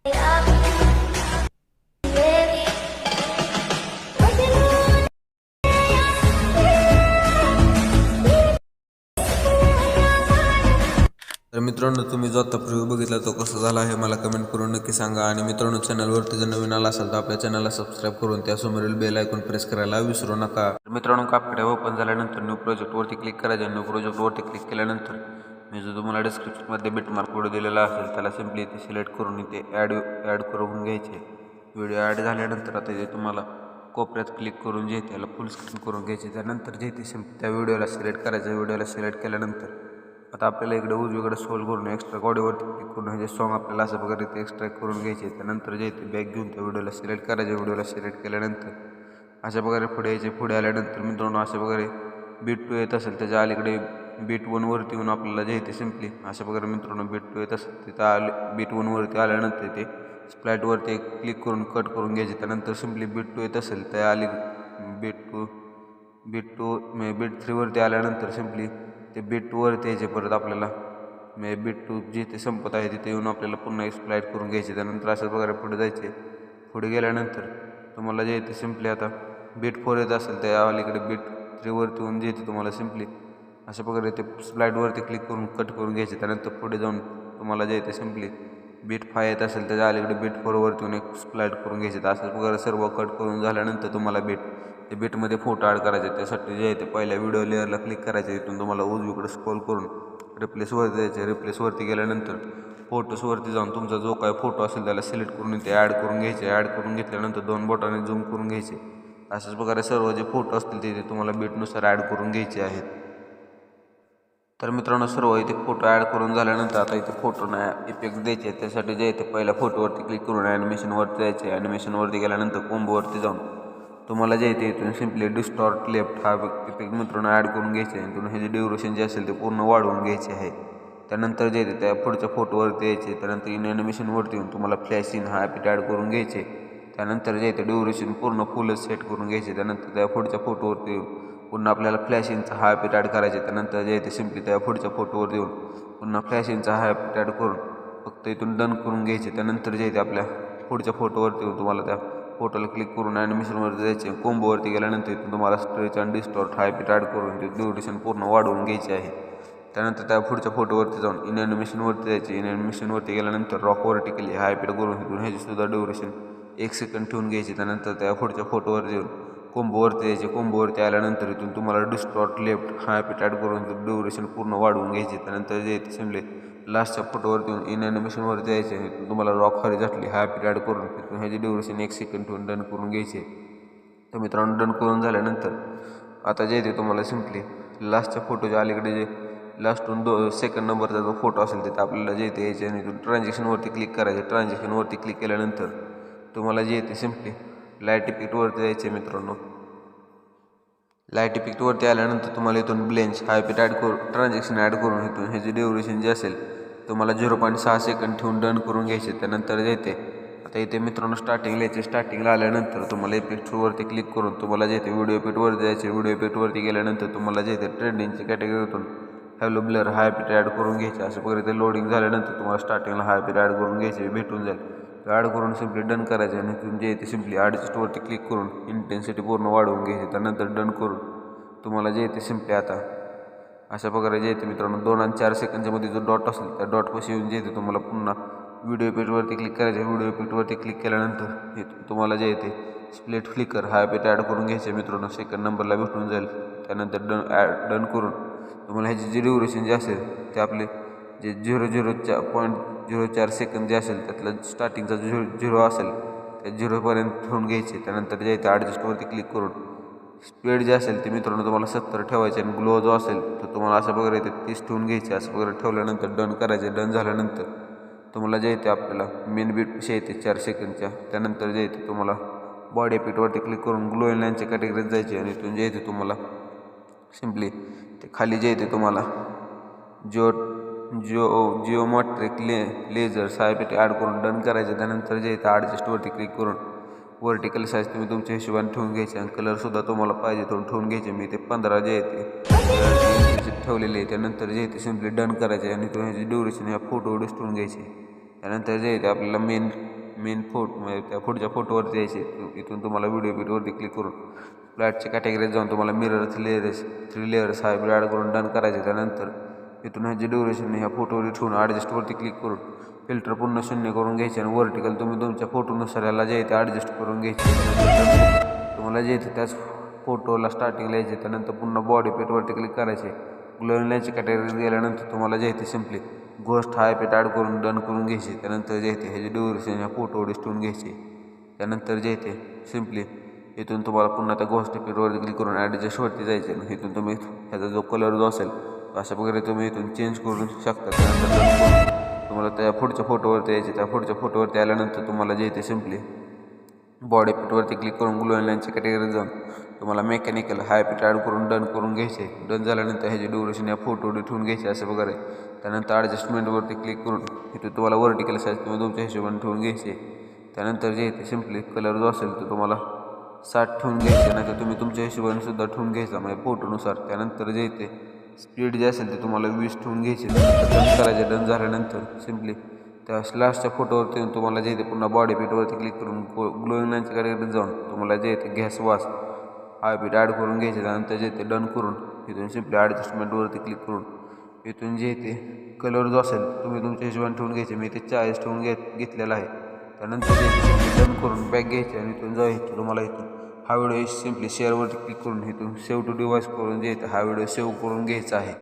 तर मित्रांनो, तुम्ही जो आता प्रिव्ह्यू बघितला तो कसा झाला हे मला कमेंट करून नक्की सांगा. आणि मित्रांनो, चॅनलवरती जर नवीन आला असेल तर आपल्या चॅनलला सबस्क्राईब करून त्यासमोरील बेल आयकॉन प्रेस करायला विसरू नका. मित्रांनो, कापकडे ओपन झाल्यानंतर न्यू प्रोजेक्टवरती क्लिक करायचं. न्यू प्रोजेक्टवरती क्लिक केल्यानंतर मी जो तुम्हाला डिस्क्रिप्शनमध्ये बिटमार्क व्हिडिओ दिलेला असेल त्याला सिम्पली इथे सिलेक्ट करून इथे ॲड करून घ्यायचे. व्हिडिओ ॲड झाल्यानंतर आता जे तुम्हाला कोपऱ्यात क्लिक करून जे त्याला फुल स्क्रीन करून घ्यायचे. त्यानंतर जे ते त्या व्हिडिओला सिलेक्ट करायचं. व्हिडिओला सिलेक्ट केल्यानंतर आता आपल्याला इकडे उजवीकडे स्क्रोल करून एक्स्ट्रा ऑडिओवरती क्लिक करून हे सॉन्ग आपल्याला असं वगैरे ते एक्स्ट्रॅक्ट करून घ्यायचे. त्यानंतर जे ते बॅक घेऊन त्या व्हिडिओला सिलेक्ट करायचे. व्हिडिओला सिलेक्ट केल्यानंतर अशा प्रकारे पुढे यायचे. पुढे आल्यानंतर मित्रांनो अशा प्रकारे बीट 2 येत असेल त्याच्या अलीकडे बीट 1 वरती येऊन आपल्याला जे ते सिम्पली अशा प्रकारे मित्रांनो बीट 2 येत असेल तिथं बीट 1 वरती आल्यानंतर ते स्प्लॅटवरती क्लिक करून कट करून घ्यायचे. त्यानंतर सिम्पली बीट 2 येत असेल त्या बीट 3 वरती आल्यानंतर सिम्पली ते बीट 2 वरती यायचे. परत आपल्याला बीट 2 जिथे संपत आहे तिथे येऊन आपल्याला पुन्हा स्प्लाइट करून घ्यायचे. त्यानंतर अशा प्रकारे पुढे जायचे. पुढे गेल्यानंतर तुम्हाला जे ते सिम्पली आता बीट 4 येत असेल त्या अलीकडे बीट 3 वरती येऊन जे ते तुम्हाला सिम्पली अशा प्रकारे ते स्लाईडवरती क्लिक करून कट करून घ्यायचे. त्यानंतर पुढे जाऊन तुम्हाला जे ते सिम्पली बीट 5 येत असेल त्याच्या अलीकडे बीट 4 वरती येऊन एक स्प्लाइट करून घ्यायचे. अशा प्रकारे सर्व कट करून झाल्यानंतर तुम्हाला ते बीटमध्ये फोटो ॲड करायचे. त्यासाठी जे आहे ते पहिल्या व्हिडिओ लेअरला क्लिक करायचे. इथून तुम्हाला उजवीकडे स्क्रोल करून रिप्लेसवरती जायचे. रिप्लेसवरती गेल्यानंतर फोटोजवरती जाऊन तुमचा जो काय फोटो असेल त्याला सिलेक्ट करून इथे ॲड करून घ्यायचे. ॲड करून घेतल्यानंतर 2 बोटाने झूम करून घ्यायचे. अशाच प्रकारे सर्व जे फोटो असतील ते तुम्हाला बीटनुसार ॲड करून घ्यायचे आहेत. तर मित्रांनो, सर्व इथे फोटो ॲड करून झाल्यानंतर आता इथे फोटोना इफेक्ट द्यायचे. त्यासाठी जे इथे पहिल्या फोटोवरती क्लिक करून ॲनिमेशनवरती जायचे. ॲनिमेशनवरती गेल्यानंतर कोंबोवरती जाऊन तुम्हाला जे इथे इथून सिम्पली डिस्टॉर्ट लेफ्ट हा इफेक्ट मित्रांनो ॲड करून घ्यायचे. आणि तुम्ही हे जे ड्युरेशन जे असेल ते पूर्ण वाढवून घ्यायचे आहे. त्यानंतर जे येते त्या पुढच्या फोटोवरती यायचे. त्यानंतर इन ॲनिमेशनवरती येऊन तुम्हाला फ्लॅश इन हा इफेक्ट ॲड करून घ्यायचे. त्यानंतर जे येते ड्युरेशन पूर्ण फुलच सेट करून घ्यायचे. त्यानंतर त्या पुढच्या फोटोवरती येऊन पुन्हा आपल्याला फ्लॅश इनचा हा इफेक्ट ॲड करायचे. त्यानंतर जे येते सिम्पली त्या पुढच्या फोटोवर येऊन पुन्हा फ्लॅश इनचा हा इफेक्ट ॲड करून फक्त इथून डन करून घ्यायचे. त्यानंतर जे येते आपल्या पुढच्या फोटोवरती येऊन तुम्हाला त्या फोटोला क्लिक करून ॲनिमेशनवरती जायचे. कोंबोवरती गेल्यानंतर इथून तुम्हाला स्ट्रेच आणि डिस्टॉर्ट हा इफेक्ट ॲड करून ते ड्युरेशन पूर्ण वाढवून घ्यायचे आहे. त्यानंतर त्या पुढच्या फोटोवरती जाऊन इन ॲनिमेशनवरती जायचे. इन ॲनिमेशनवरती गेल्यानंतर रॉक वर्टिकली हा इफेक्ट करून इथून ह्याचीसुद्धा ड्युरेशन 1 सेकंड ठेवून घ्यायची. त्यानंतर त्या पुढच्या फोटोवरती येऊन कोंबोवरती यायचे. कोंबोवरती आल्यानंतर इथून तुम्हाला डिस्टॉर्ट लेफ्ट हा इफेक्ट ॲड करून ड्युरेशन पूर्ण वाढवून घ्यायचे. त्यानंतर जे ते सिम्पली लास्टच्या फोटोवरती येऊन इन ॲनिमेशनवरती यायचे. इथून तुम्हाला रॉक हॉरिझॉन्टली हा इफेक्ट ॲड करून तिथून ह्याची ड्युरेशन 1 सेकंड ठेवून डन करून घ्यायचे. तर मित्रांनो, डन करून झाल्यानंतर आता जे ते तुम्हाला सिम्पली लास्टच्या फोटोच्या अलीकडे जे लास्टून सेकंड नंबरचा जो फोटो असेल तिथे आपल्याला जे ते यायचे. आणि इथून ट्रान्झॅक्शनवरती क्लिक करायचे. ट्रान्झॅक्शनवरती क्लिक केल्यानंतर तुम्हाला जे ते सिम्पली लाईट इफेक्टवरती जायचे. मित्रांनो, लाईट इफेक्टवरती आल्यानंतर तुम्हाला इथून ब्लेंच हा इफेक्ट ॲड करून ट्रान्झॅक्शन ॲड करून इथून ह्याची ड्युरेशन जे असेल तुम्हाला 0.6 सेकंड ठेवून डन करून घ्यायचे. त्यानंतर जे ते आता इथे मित्रांनो स्टार्टिंगला यायचे. स्टार्टिंगला आल्यानंतर तुम्हाला इफेक्टवरती क्लिक करून तुम्हाला जे ते व्हिडिओ इफेक्टवरती जायचे. व्हिडिओ इफेक्टवरती गेल्यानंतर तुम्हाला जे ते ट्रेंडिंगच्या कॅटेगरीतून हॅलो ब्लर हा इफेक्ट ॲड करून घ्यायचे. अशा प्रकारे ते लोडिंग झाल्यानंतर तुम्हाला स्टार्टिंगला हा इफेक्ट ॲड करून घ्यायचे. भेटून जाईल. ॲड करून सिम्पली डन करायचे. आणि इथून जे ते सिम्पली ॲडजस्टवरती क्लिक करून इंटेन्सिटी पूर्ण वाढवून घ्यायची. त्यानंतर डन करून तुम्हाला जे ते सिम्पली आता अशा प्रकारे जे येते मित्रांनो 2 आणि 4 सेकंडच्या मध्ये जो डॉट असेल त्या डॉटपाशी येऊन जे येते तुम्हाला पुन्हा व्हिडिओ इफेक्टवरती क्लिक करायचे. व्हिडिओ इफेक्टवरती क्लिक केल्यानंतर हे तुम्हाला जे येते स्प्लिट फ्लिकर हा इफेक्ट ॲड करून घ्यायचे. मित्रांनो, सेकंड नंबरला भेटून जाईल. त्यानंतर डन करून तुम्हाला ह्याची जी ड्युरेशन जे असेल ते आपले जे 0.04 सेकंद जे असेल त्यातलं स्टार्टिंगचा 0 असेल त्या 0पर्यंत ठेवून घ्यायचे. त्यानंतर जे येते ॲडजस्टवरती क्लिक करून स्पीड जे असेल ते मित्रांनो तुम्हाला 70 ठेवायचे. आणि ग्लो जो असेल तर तुम्हाला अशा प्रकारे ते 30 ठेवून घ्यायचे. अशा प्रकारे ठेवल्यानंतर डन करायचे. डन झाल्यानंतर तुम्हाला जे येते आपल्याला मेन बीटपेक्षा येते 4 सेकंडच्या. त्यानंतर जे येते तुम्हाला बॉडी इफेक्टवरती क्लिक करून ग्लो इन लाईनच्या कॅटेगरीत जायचे. आणि इथून जे येते तुम्हाला सिम्पली ते खाली जे येते तुम्हाला जिओमेट्रिक लेझर्स हा इफेक्ट ॲड करून डन करायचे. त्यानंतर जे येते ॲडजस्टवरती क्लिक करून वर्टिकल साईज तुम्ही तुमच्या हिशोबाने ठेवून घ्यायचे. आणि कलरसुद्धा तुम्हाला पाहिजे तो ठेवून घ्यायचे. मी ते 15 जे येते ठेवलेले आहे. त्यानंतर जे येते सिम्पली डन करायचे. आणि तुम्ही ह्याची ड्युरेशन ह्या फोटोवर ठेवून घ्यायचे. त्यानंतर जे आहे ते आपल्याला मेन म्हणजे त्या पुढच्या फोटोवरती यायचे. इथून तुम्हाला व्हिडिओ बीटवरती क्लिक करून फ्लॅटच्या कॅटेगरीत जाऊन तुम्हाला मिरर 3 लेयर्स हायब्रिड ॲड करून डन करायचे. त्यानंतर इथून ह्याची ड्युरेशन ह्या फोटोवर ठेवून ॲडजस्टवरती क्लिक करून फिल्टर पूर्ण 0 करून घ्यायचे आणि वर्टिकल तुम्ही तुमच्या फोटोनुसार याला जे आहे ते ॲडजस्ट करून घ्यायचे. तुम्हाला जे आहे त्याच फोटोला स्टार्टिंगला यायचे. त्यानंतर पुन्हा बॉडी पेटवरती क्लिक करायचे. ग्लोइंग लाईनच्या कॅटेगरीत गेल्यानंतर तुम्हाला जे आहे ते सिम्पली गोस्ट हा इफेक्ट ॲड करून डन करून घ्यायचे. त्यानंतर जे आहे ते ह्याची ड्युरेशन ह्या फोटोवर ठेवून घ्यायचे. त्यानंतर जे आहे ते सिम्पली इथून तुम्हाला पुन्हा त्या गोस्ट इफेक्टवरती क्लिक करून ॲडजस्टवरती जायचे. इथून तुम्ही ह्याचा जो कलर जो असेल अशा प्रकारे तुम्ही इथून चेंज करू शकता. त्यानंतर तुम्हाला त्या पुढच्या फोटोवरती यायचे. त्या पुढच्या फोटोवरती आल्यानंतर तुम्हाला जे आहे ते सिम्पली बॉडी पिटवरती क्लिक करून ग्लोइंग लाईनच्या कॅटेगरीत जाऊन तुम्हाला मेकॅनिकल हाय पिट ॲड करून डन करून घ्यायचे. डन झाल्यानंतर ह्याची ड्युरेशन या फोटोवर ठेवून घ्यायचे अशा प्रकारे. त्यानंतर ॲडजस्टमेंटवरती क्लिक करून इथून तुम्हाला वर्टिकल साईज तुम्ही तुमच्या हिशोबाने ठेवून घ्यायचे. त्यानंतर जे ते सिम्पली कलर जो असेल तो तुम्हाला 60 ठेवून घ्यायचे, नाही तर तुम्ही तुमच्या हिशोबाने सुद्धा ठेवून घ्यायचा म्हणजे फोटोनुसार. त्यानंतर जे ते स्पीड जे असेल ते तुम्हाला 20 ठेवून घ्यायचे. डन करायचे. डन झाल्यानंतर सिम्पली त्या लास्टच्या फोटोवरती येऊन तुम्हाला जे ते पुन्हा बॉडी पीटवरती क्लिक करून ग्लोइंग लाईनच्या कॅटेगरीत जाऊन तुम्हाला जे ते गॅस वास हाय बीट ॲड करून घ्यायचे. त्यानंतर जे ते डन करून इथून सिम्पली ॲडजस्टमेंटवरती क्लिक करून इथून जे ते कलर जो असेल तुम्ही तुमच्या हिशोबाने ठेवून घ्यायचे. मी ते 40 ठेवून घेतलेला आहे. त्यानंतर जे डन करून बॅक घ्यायचे आणि इथून जायचं तुम्हाला इथून हा व्हिडिओ सिम्पली शेअरवरती क्लिक करून इथून सेव्ह टू डिव्हाइस करून जे हा व्हिडिओ सेव्ह करून घ्यायचा आहे.